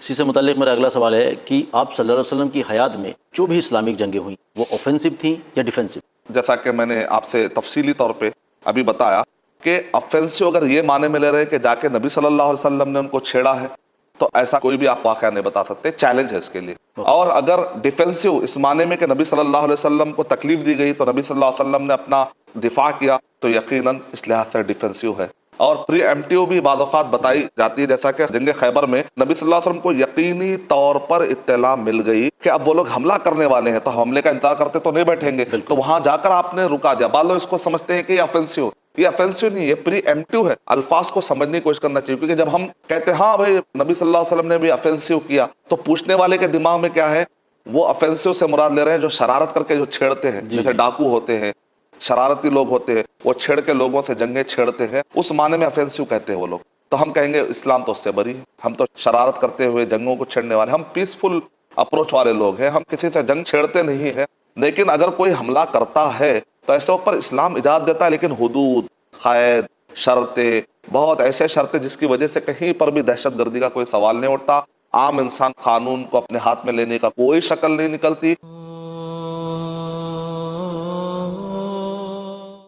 اسی سے متعلق میرا اگلا سوال ہے کہ آپ صلی اللہ علیہ وسلم کی حیات میں جو بھی اسلامک جنگیں ہوئیں وہ اوفینسو تھیں یا ڈیفینسو؟ جیسا کہ میں نے آپ سے تفصیلی طور پہ ابھی بتایا کہ افینسو اگر یہ معنی میں لے رہے کہ جا کے نبی صلی اللہ علیہ وسلم نے ان کو چھیڑا ہے تو ایسا کوئی بھی آپ واقعہ نہیں بتا سکتے، چیلنج ہے اس کے لیے۔ اور اگر ڈیفینسو اس معنی میں کہ نبی صلی اللہ علیہ وسلم کو تکلیف دی گئی تو نبی صلی اللہ علیہ وسلم نے اپنا دفاع کیا تو یقیناً اس لحاظ سے ڈیفینسو ہے۔ اور پری ایمپٹیو بھی بعض اوقات بتائی جاتی ہے، جیسا کہ جنگ خیبر میں نبی صلی اللہ علیہ وسلم کو یقینی طور پر اطلاع مل گئی کہ اب وہ لوگ حملہ کرنے والے ہیں، تو حملے کا انتظار کرتے تو نہیں بیٹھیں گے، تو وہاں جا کر آپ نے رکا دیا۔ بعض لوگ اس کو سمجھتے ہیں کہ یہ افینسو، یہ افینسو نہیں، یہ پری ایمپٹیو ہے۔ الفاظ کو سمجھنے کی کوشش کرنا چاہیے، کیونکہ جب ہم کہتے ہیں ہاں بھائی نبی صلی اللہ علیہ وسلم نے بھی افینسو کیا، تو پوچھنے والے کے دماغ میں کیا ہے، وہ افینسو سے مراد لے رہے ہیں جو شرارت کر کے جو چھیڑتے ہیں، جیسے ڈاکو ہوتے ہیں، شرارتی لوگ ہوتے ہیں، وہ چھیڑ کے لوگوں سے جنگیں چھیڑتے ہیں، اس معنی میں افینسو کہتے ہیں وہ لوگ۔ تو ہم کہیں گے اسلام تو اس سے بری ہے، ہم تو شرارت کرتے ہوئے جنگوں کو چھیڑنے والے، ہم پیسفل اپروچ والے لوگ ہیں، ہم کسی سے جنگ چھیڑتے نہیں ہیں۔ لیکن اگر کوئی حملہ کرتا ہے تو ایسے اوپر اسلام اجازت دیتا ہے، لیکن حدود، قید، شرطیں، بہت ایسے شرطیں جس کی وجہ سے کہیں پر بھی دہشت گردی کا کوئی سوال نہیں اٹھتا، عام انسان قانون کو اپنے ہاتھ میں لینے کا کوئی شکل نہیں نکلتی۔